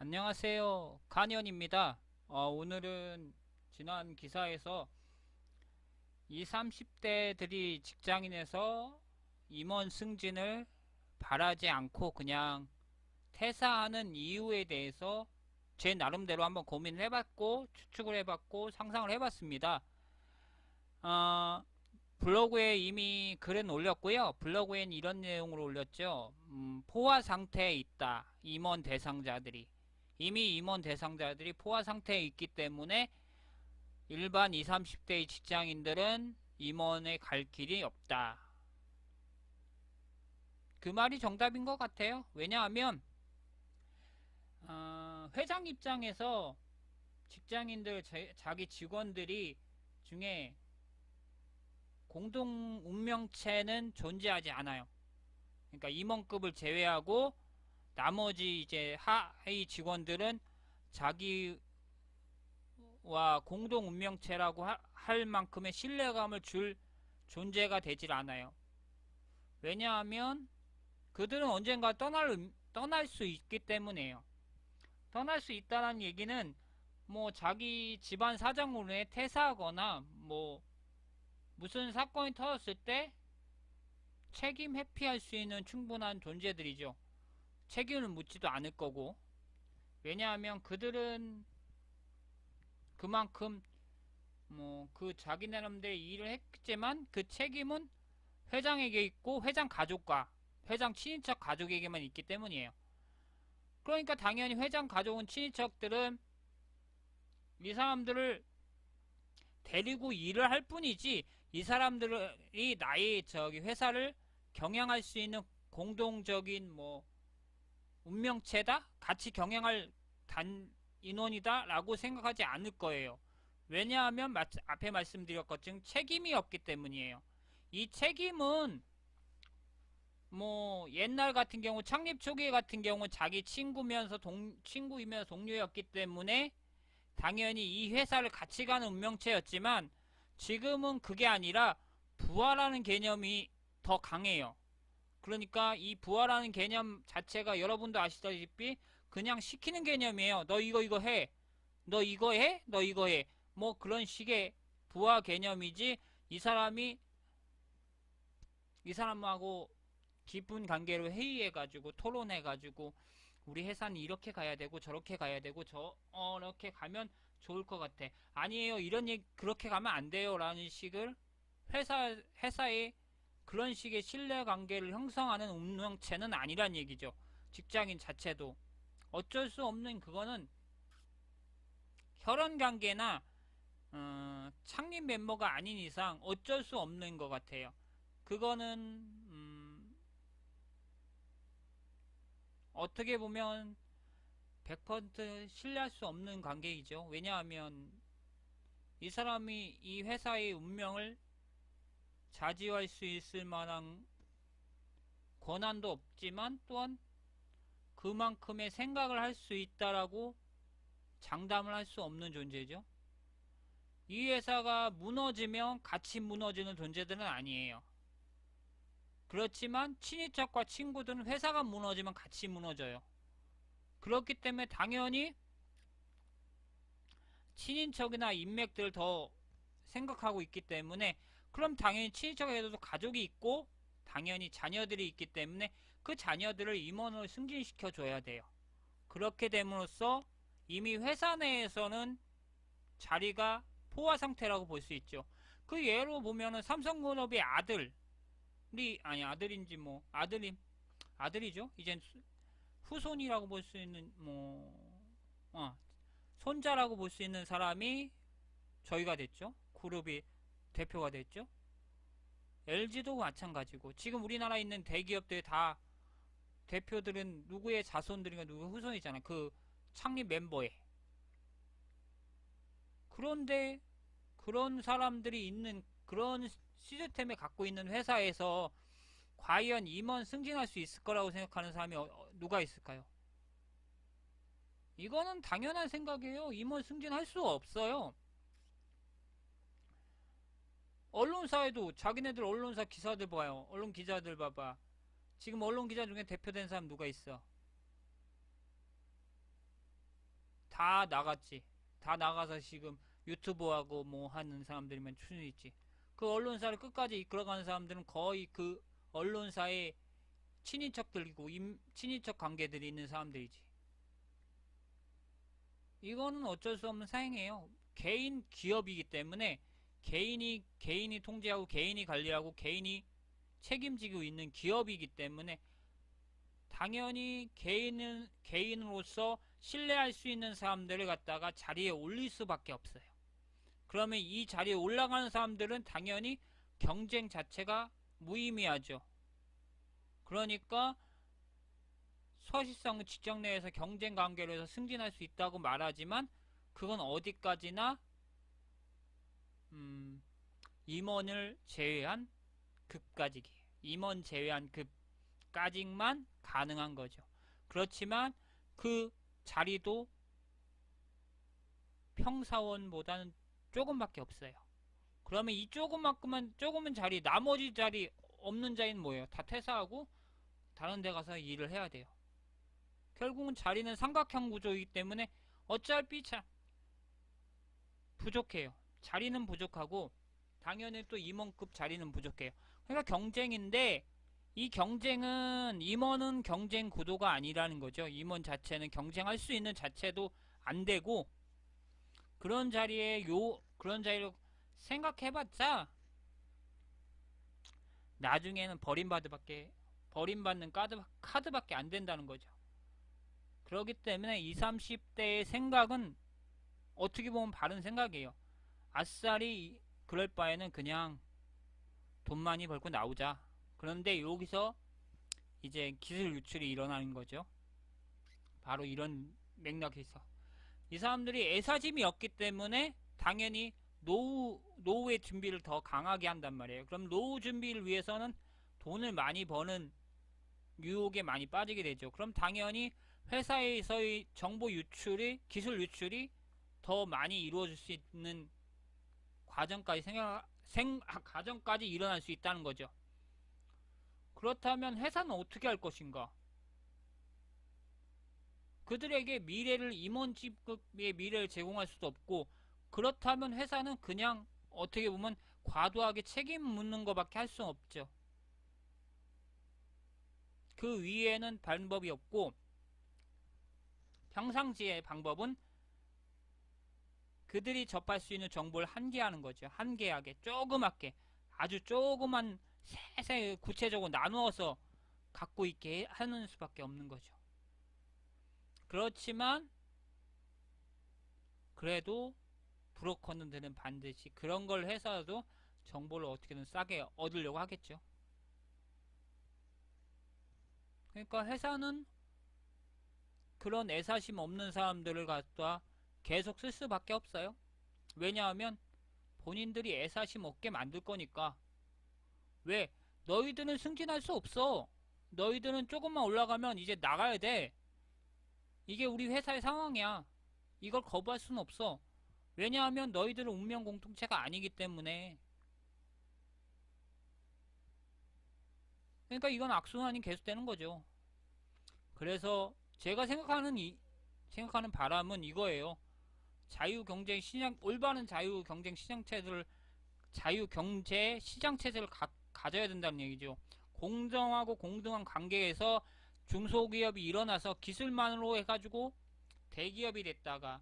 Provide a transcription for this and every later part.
안녕하세요. 간현입니다. 오늘은 지난 기사에서 20, 30대들이 직장인에서 임원 승진을 바라지 않고 그냥 퇴사하는 이유에 대해서 제 나름대로 한번 고민을 해봤고 추측을 해봤고 상상을 해봤습니다. 어, 블로그에 이미 글은 올렸고요. 블로그엔 이런 내용으로 올렸죠. 포화 상태에 있다. 임원 대상자들이. 이미 임원 대상자들이 포화 상태에 있기 때문에 일반 20, 30대의 직장인들은 임원에 갈 길이 없다. 그 말이 정답인 것 같아요. 왜냐하면 회장 입장에서 직장인들 자기 직원들이 중에 공동 운명체는 존재하지 않아요. 그러니까 임원급을 제외하고 나머지 이제 하위 직원들은 자기와 공동 운명체라고 할 만큼의 신뢰감을 줄 존재가 되질 않아요. 왜냐하면 그들은 언젠가 떠날 수 있기 때문에요. 떠날 수 있다는 얘기는 뭐 자기 집안 사정으로 인해 퇴사하거나 뭐 무슨 사건이 터졌을 때 책임 회피할 수 있는 충분한 존재들이죠. 책임을 묻지도 않을 거고. 왜냐하면 그들은 그만큼 뭐 그 자기 나름대로 일을 했지만 그 책임은 회장에게 있고 회장 가족과 회장 친인척 가족에게만 있기 때문이에요. 그러니까 당연히 회장 가족은 친인척들은 이 사람들을 데리고 일을 할 뿐이지 이 사람들이 나의 저기 회사를 경영할 수 있는 공동적인 뭐 운명체다? 같이 경영할 인원이다? 라고 생각하지 않을 거예요. 왜냐하면 앞에 말씀드렸 것처럼 책임이 없기 때문이에요. 이 책임은 뭐 옛날 같은 경우 창립 초기 같은 경우 자기 친구이면서 동료였기 때문에 당연히 이 회사를 같이 가는 운명체였지만 지금은 그게 아니라 부하라는 개념이 더 강해요. 그러니까 이 부하라는 개념 자체가 여러분도 아시다시피 그냥 시키는 개념이에요. 너 이거 해. 너 이거 해? 너 이거 해. 뭐 그런 식의 부하 개념이지 이 사람하고 깊은 관계로 회의해가지고 토론해가지고 우리 회사는 이렇게 가야 되고 저렇게 가야 되고 저렇게 가면 좋을 것 같아. 아니에요. 이런 얘기 그렇게 가면 안 돼요. 라는 식을 회사에 그런 식의 신뢰관계를 형성하는 운명체는 아니란 얘기죠. 직장인 자체도 어쩔 수 없는 그거는 혈연관계나 창립 멤버가 아닌 이상 어쩔 수 없는 것 같아요. 그거는 어떻게 보면 100% 신뢰할 수 없는 관계이죠. 왜냐하면 이 사람이 이 회사의 운명을 좌지우할 수 있을 만한 권한도 없지만 또한 그만큼의 생각을 할 수 있다라고 장담을 할 수 없는 존재죠. 이 회사가 무너지면 같이 무너지는 존재들은 아니에요. 그렇지만 친인척과 친구들은 회사가 무너지면 같이 무너져요. 그렇기 때문에 당연히 친인척이나 인맥들을 더 생각하고 있기 때문에 그럼 당연히 친인척에도 가족이 있고 당연히 자녀들이 있기 때문에 그 자녀들을 임원으로 승진시켜 줘야 돼요. 그렇게 됨으로써 이미 회사 내에서는 자리가 포화 상태라고 볼 수 있죠. 그 예로 보면은 삼성그룹의 아들인지 뭐 아들이죠. 이젠 후손이라고 볼 수 있는 손자라고 볼 수 있는 사람이 저희가 됐죠. 그룹이 대표가 됐죠. LG도 마찬가지고 지금 우리나라에 있는 대기업들 다 대표들은 누구의 자손들인가 누구의 후손이잖아. 그 창립 멤버에. 그런데 그런 사람들이 있는 그런 시스템을 갖고 있는 회사에서 과연 임원 승진할 수 있을 거라고 생각하는 사람이 누가 있을까요? 이거는 당연한 생각이에요. 임원 승진할 수 없어요. 언론사에도 자기네들 언론사 기사들 봐요. 언론 기자들 봐봐. 지금 언론 기자 중에 대표된 사람 누가 있어? 다 나갔지. 다 나가서 지금 유튜브하고 뭐 하는 사람들이면 출연이 있지. 그 언론사를 끝까지 이끌어가는 사람들은 거의 그 언론사에 친인척들이고 친인척 관계들이 있는 사람들이지. 이거는 어쩔 수 없는 사행이에요. 개인 기업이기 때문에 개인이 통제하고 개인이 관리하고 개인이 책임지고 있는 기업이기 때문에 당연히 개인으로서 신뢰할 수 있는 사람들을 갖다가 자리에 올릴 수밖에 없어요. 그러면 이 자리에 올라가는 사람들은 당연히 경쟁 자체가 무의미하죠. 그러니까 사실상은 직장 내에서 경쟁 관계로 해서 승진할 수 있다고 말하지만 그건 어디까지나 임원을 제외한 급까지기. 임원 제외한 급까지만 가능한 거죠. 그렇지만 그 자리도 평사원보다는 조금밖에 없어요. 그러면 이 조금은 자리, 나머지 자리 없는 자리는 뭐예요? 다 퇴사하고 다른 데 가서 일을 해야 돼요. 결국은 자리는 삼각형 구조이기 때문에 어차피 부족해요. 자리는 부족하고 당연히 또 임원급 자리는 부족해요. 그러니까 경쟁인데 이 경쟁은 임원은 경쟁 구도가 아니라는 거죠. 임원 자체는 경쟁할 수 있는 자체도 안 되고 그런 그런 자리로 생각해봤자 나중에는 버림받는 카드밖에 안 된다는 거죠. 그렇기 때문에 20, 30대의 생각은 어떻게 보면 바른 생각이에요. 아싸리 그럴 바에는 그냥 돈 많이 벌고 나오자. 그런데 여기서 이제 기술 유출이 일어나는 거죠. 바로 이런 맥락에서 이 사람들이 애사심이 없기 때문에 당연히 노후의 준비를 더 강하게 한단 말이에요. 그럼 노후 준비를 위해서는 돈을 많이 버는 유혹에 많이 빠지게 되죠. 그럼 당연히 회사에서의 정보 유출이, 기술 유출이 더 많이 이루어질 수 있는 과정까지 일어날 수 있다는 거죠. 그렇다면 회사는 어떻게 할 것인가? 그들에게 임원직급의 미래를 제공할 수도 없고, 그렇다면 회사는 그냥 어떻게 보면 과도하게 책임 묻는 것밖에 할 수 없죠. 그 위에는 방법이 없고, 평상시의 방법은 그들이 접할 수 있는 정보를 한계하는 거죠. 한계하게, 조그맣게, 아주 조그만 세세 구체적으로 나누어서 갖고 있게 하는 수밖에 없는 거죠. 그렇지만 그래도 브로커들은 반드시 그런 걸 해서도 정보를 어떻게든 싸게 얻으려고 하겠죠. 그러니까 회사는 그런 애사심 없는 사람들을 갖다 계속 쓸 수밖에 없어요. 왜냐하면 본인들이 애사심 없게 만들 거니까. 왜? 너희들은 승진할 수 없어. 너희들은 조금만 올라가면 이제 나가야 돼. 이게 우리 회사의 상황이야. 이걸 거부할 수는 없어. 왜냐하면 너희들은 운명 공통체가 아니기 때문에. 그러니까 이건 악순환이 계속되는 거죠. 그래서 제가 생각하는 바람은 이거예요. 올바른 자유경제 시장체제를 가져야 된다는 얘기죠. 공정하고 공정한 관계에서 중소기업이 일어나서 기술만으로 해가지고 대기업이 됐다가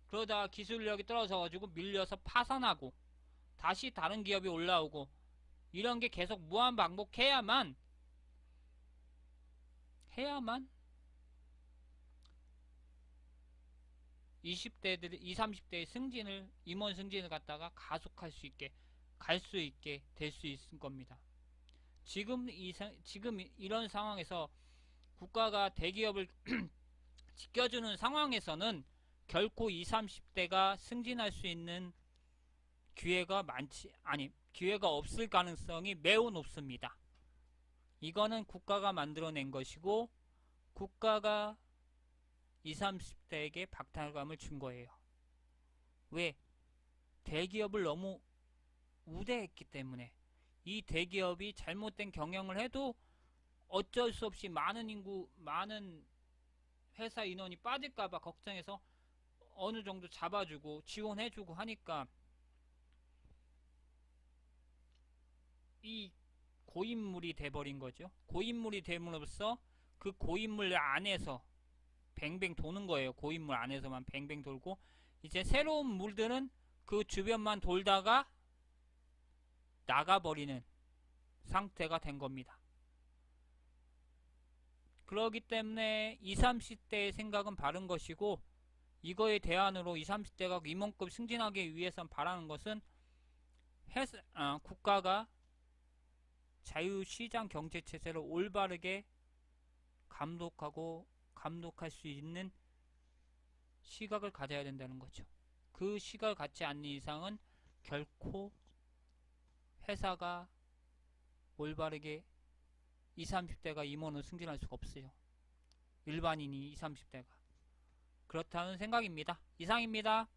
그러다가 기술력이 떨어져가지고 밀려서 파산하고 다시 다른 기업이 올라오고 이런 게 계속 무한 반복해야만 20대들, 20, 30대의 임원 승진을 갖다가 가속할 수 있게, 갈 수 있게 될 수 있을 겁니다. 지금 이런 상황에서 국가가 대기업을 지켜주는 상황에서는 결코 20, 30대가 승진할 수 있는 기회가 없을 가능성이 매우 높습니다. 이거는 국가가 만들어낸 것이고 국가가 20, 30대에게 박탈감을 준 거예요. 왜? 대기업을 너무 우대했기 때문에. 이 대기업이 잘못된 경영을 해도 어쩔 수 없이 많은 회사 인원이 빠질까봐 걱정해서 어느 정도 잡아주고 지원해주고 하니까 이 고인물이 돼버린 거죠. 고인물이 됨으로써 그 고인물 안에서 뱅뱅 도는 거예요. 고인물 안에서만 뱅뱅 돌고 이제 새로운 물들은 그 주변만 돌다가 나가버리는 상태가 된 겁니다. 그렇기 때문에 20, 30대의 생각은 바른 것이고 이거에 대안으로 20, 30대가 임원급 승진하기 위해서 바라는 것은 국가가 자유시장 경제체제를 올바르게 감독할 수 있는 시각을 가져야 된다는 거죠. 그 시각을 갖지 않는 이상은 결코 회사가 올바르게 20, 30대가 임원을 승진할 수가 없어요. 일반인이 20, 30대가. 그렇다는 생각입니다. 이상입니다.